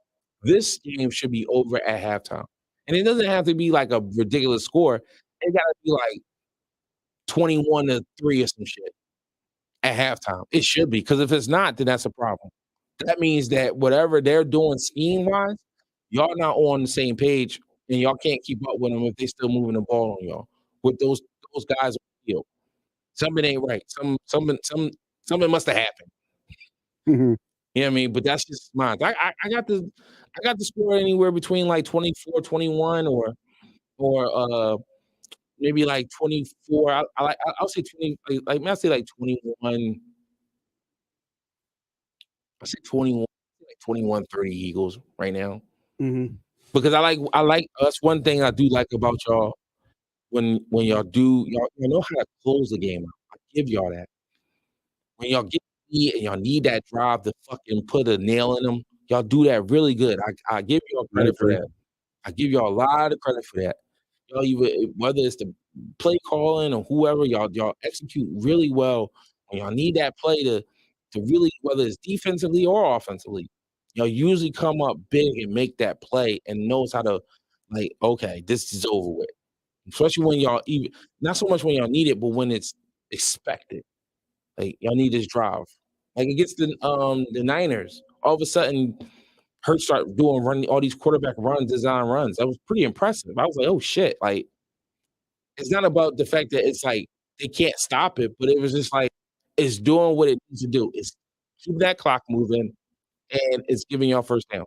this game should be over at halftime, and it doesn't have to be like a ridiculous score. It got to be like 21-3 or some shit at halftime. It should be because if it's not, then that's a problem. That means that whatever they're doing scheme wise, y'all not on the same page, and y'all can't keep up with them if they still moving the ball on y'all with those guys on the field. Something ain't right. Something must have happened. Mhm. You know what I mean? But that's just mine. I got the score anywhere between like 24-21 or maybe like 24. I'll say 20. Like I'll say like 21. I say 21, like 21-30 Eagles right now. Mhm. Because I like us. One thing I do like about y'all when y'all know how to close the game out. I give y'all that. When y'all get the lead and y'all need that drive to fucking put a nail in them, y'all do that really good. I give y'all I credit for agree. that. I give y'all a lot of credit for that. Y'all even whether it's the play calling or whoever, y'all execute really well. When y'all need that play to really, whether it's defensively or offensively, y'all usually come up big and make that play and knows how to like, okay, this is over with. Especially when y'all even not so much when y'all need it, but when it's expected. Like y'all need this drive. Like against the Niners, all of a sudden Hurts start running all these quarterback runs, design runs. That was pretty impressive. I was like, oh shit. Like it's not about the fact that it's like they can't stop it, but it was just like it's doing what it needs to do. It's keep that clock moving and it's giving y'all first down.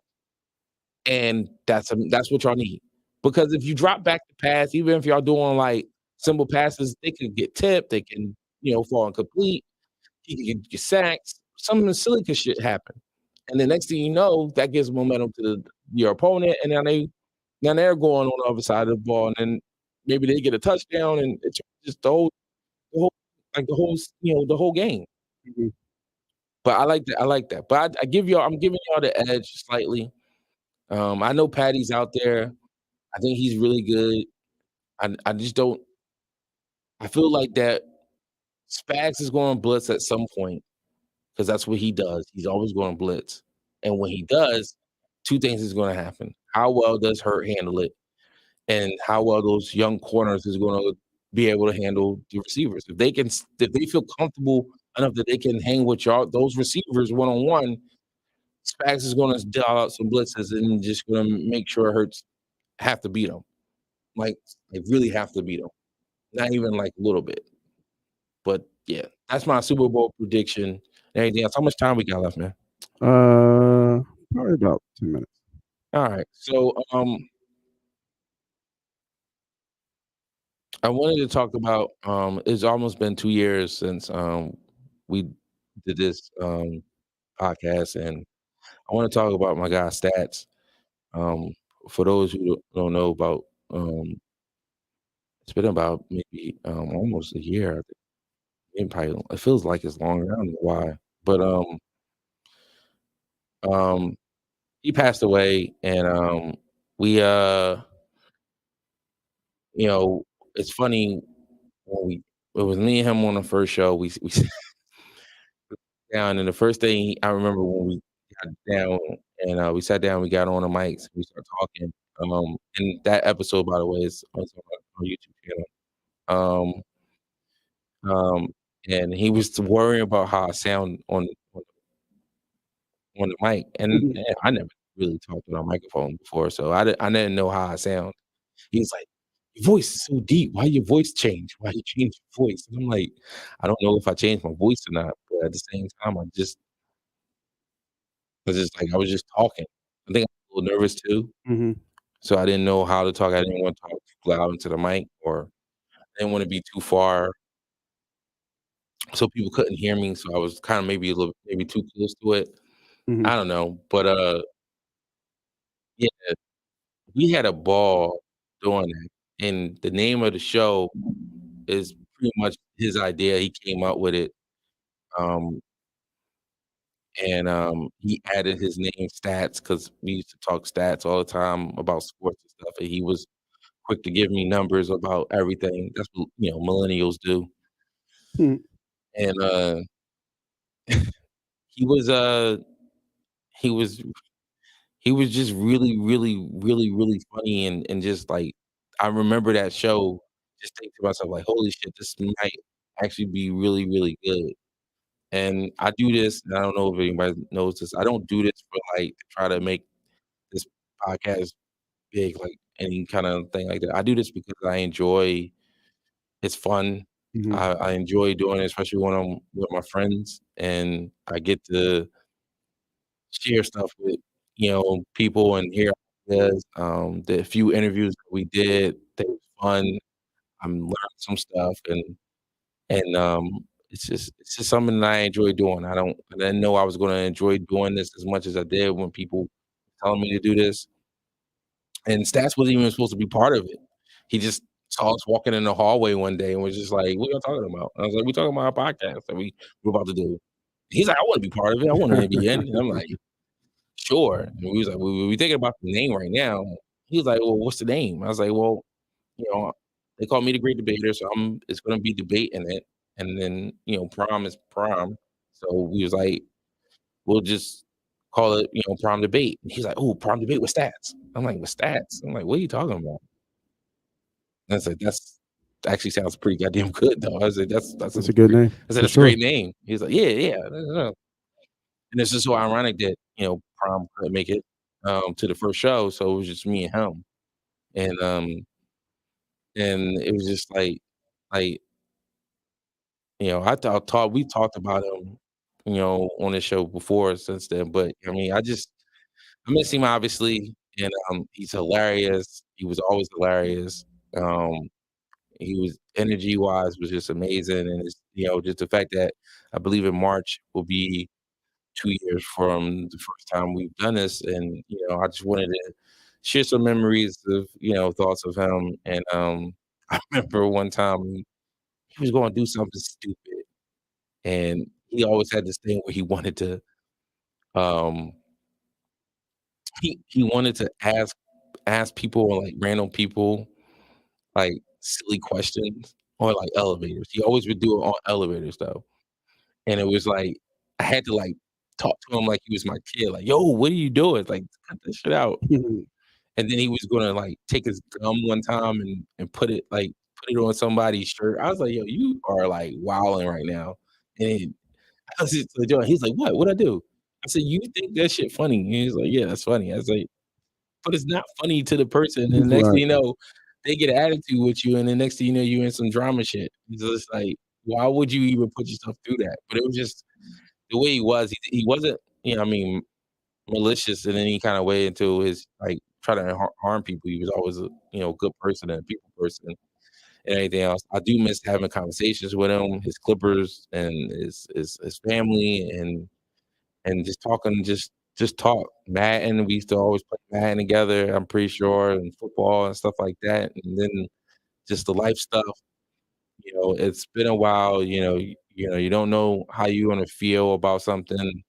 And that's what y'all need. Because if you drop back the pass, even if y'all doing like simple passes, they can get tipped, they can, fall incomplete. He can get sacks. Something silly could shit happen. And the next thing you know, that gives momentum to your opponent, and now they're going on the other side of the ball, and then maybe they get a touchdown, and it's just the whole like the whole game. Mhm. But I like that. I like that. But I'm giving y'all the edge slightly. I know Patty's out there. I think he's really good. I just don't. I feel like that Spags is going to blitz at some point. Because that's what he does. He's always going to blitz. And when he does, two things is going to happen. How well does Hurt handle it? And how well those young corners is going to be able to handle the receivers. If they feel comfortable enough that they can hang with y'all. Those receivers one on one, Spags is going to dial out some blitzes and just going to make sure Hurts have to beat them. Like they really have to beat them. Not even like a little bit. But yeah, that's my Super Bowl prediction. And everything else. How much time we got left, man? Probably about 10 minutes. All right. So I wanted to talk about it's almost been 2 years since we did this podcast, and I want to talk about my guy's stats. Um for those who don't know about it's been about maybe almost a year. I think. Maybe probably, it feels like it's longer. I don't know why. But um he passed away, and we you know, it's funny when it was me and him on the first show. We sat down, and the first thing I remember when we got down and we sat down, we got on the mics, we started talking. And that episode, by the way, is also on our YouTube channel. Um, and he was worrying about how I sound on the mic, and Mhm. I never really talked on a microphone before, so I didn't know how I sound. He was like, "Your voice is so deep. Why your voice change? Why you change your voice?" And I'm like, "I don't know if I changed my voice or not, but at the same time, I was just talking. I think I was a little nervous too, Mhm. so I didn't know how to talk. I didn't want to talk too loud into the mic, or I didn't want to be too far so people couldn't hear me. So I was kind of maybe a little maybe too close to it. Mhm. I don't know, but yeah, we had a ball doing that, and the name of the show is pretty much his idea. He came up with it. Um, and he added his name Stats because we used to talk stats all the time about sports and stuff, and he was quick to give me numbers about everything. That's what, millennials do. Mhm. And he was he was he was just really, really, really, really funny, and just like I remember that show, just think to myself like, holy shit, this might actually be really, really good. And I do this, and I don't know if anybody knows this. I don't do this for like to try to make this podcast big, like any kind of thing like that. I do this because I enjoy. It's fun. Mhm. I enjoy doing it, especially when I'm with my friends, and I get to share stuff with people and hear ideas. The few interviews that we did, they were fun. I'm learning some stuff, and it's just something that I enjoy doing. I didn't know I was gonna enjoy doing this as much as I did when people telling me to do this, and Stats wasn't even supposed to be part of it. He just saw us walking in the hallway one day and was just like, "What y'all talking about?" And I was like, "We talking about our podcast that we're about to do." He's like, "I wanna be part of it. I wanna be in." And I'm like, "Sure." And we was like, "We thinking about the name right now." He was like, "Well, what's the name?" I was like, "Well, you know, they call me the great debator, so it's gonna be debate in it, and then, prom is prom." So we was like, "We'll just call it, prom debate." And he's like, "Oh, prom debate with Stats." I'm like, "With Stats?" I'm like, "What are you talking about?" And I said, "That's actually sounds pretty goddamn good, though." I said, "That's a That's a good great." name I said, for "That's a great sure. name." He's like, "Yeah, yeah." And it's just so ironic that, prom couldn't make it, to the first show, so it was just me and him. And, it was just like, I thought we talked about him, on the show before since then, but, I mean, I miss him, obviously, and, he's hilarious. He was always hilarious. Um, he was energy-wise was just amazing, and just the fact that I believe in March will be 2 years from the first time we've done this, and, I just wanted to share some memories of, thoughts of him, and, I remember one time he was gonna do something stupid, and he always had this thing where he wanted to, um he wanted to ask people, like, random people, like, silly questions on, like, elevators. He always would do it on elevators, though, and it was like, I had to, like, talk to him like he was my kid, like, "Yo, what are you doing? Like, cut this shit out." Mhm. And then he was gonna, like, take his gum one time and put it on somebody's shirt. I was like, "Yo, you are, like, wilding right now." And I was just like, doing he's like, "What? What'd I do?" I said, "You think that shit funny?" And he's like, "Yeah, that's funny." I was like, "But it's not funny to the person." And the next thing Right. you know, they get an attitude with you, and the next thing you know, you in some drama shit. It's just like, why would you even put yourself through that? But it was just the way he was. He wasn't, I mean, malicious in any kind of way into his like trying to harm people. He was always a good person and a people person and anything else. I do miss having conversations with him, his Clippers, and his family, and just talking, just talk. Madden, we used to always play Madden together. I'm pretty sure, and football and stuff like that. And then just the life stuff. It's been a while. You don't know how you're gonna feel about something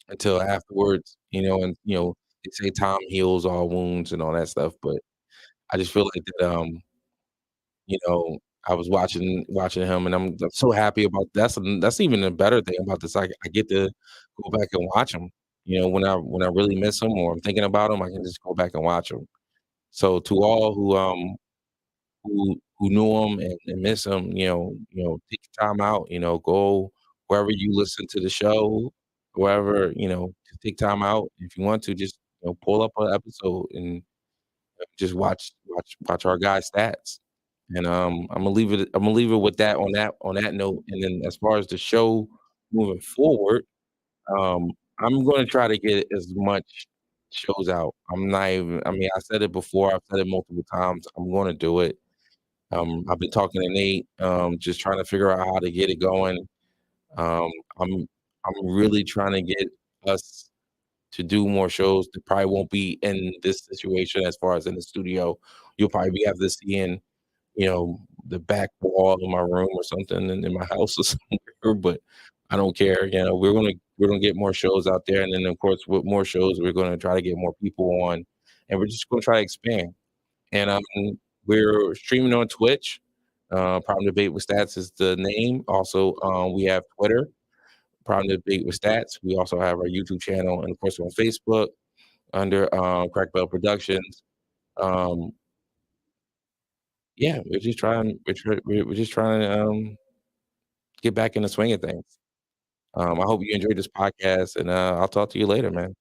until afterwards. And they say time heals all wounds and all that stuff. But I just feel like that. You know, I was watching him, and I'm so happy about that's even a better thing about this. I get to go back and watch him. When I really miss him or I'm thinking about him, I can just go back and watch him. So to all who knew him and miss him, take time out. Go wherever you listen to the show, wherever just take time out if you want to. Just pull up an episode and just watch our guy's stats. And I'm gonna leave it with that on that note. And then as far as the show moving forward, I'm gonna try to get as much shows out. I'm not even I mean, I said it before, I've said it multiple times. I'm gonna do it. I've been talking to Nate, just trying to figure out how to get it going. Um, I'm I'm really trying to get us to do more shows that probably won't be in this situation as far as in the studio. You'll probably be have to see in the back wall of my room or something in my house or somewhere, but I don't care. We're gonna get more shows out there, and then of course with more shows, we're gonna try to get more people on, and we're just gonna try to expand. And we're streaming on Twitch. Problem Debate with Stats is the name. Also, we have Twitter, Problem Debate with Stats. We also have our YouTube channel, and of course on Facebook under Crack Bell Productions. Um, yeah, we're just trying to get back in the swing of things. I hope you enjoyed this podcast, and I'll talk to you later, man.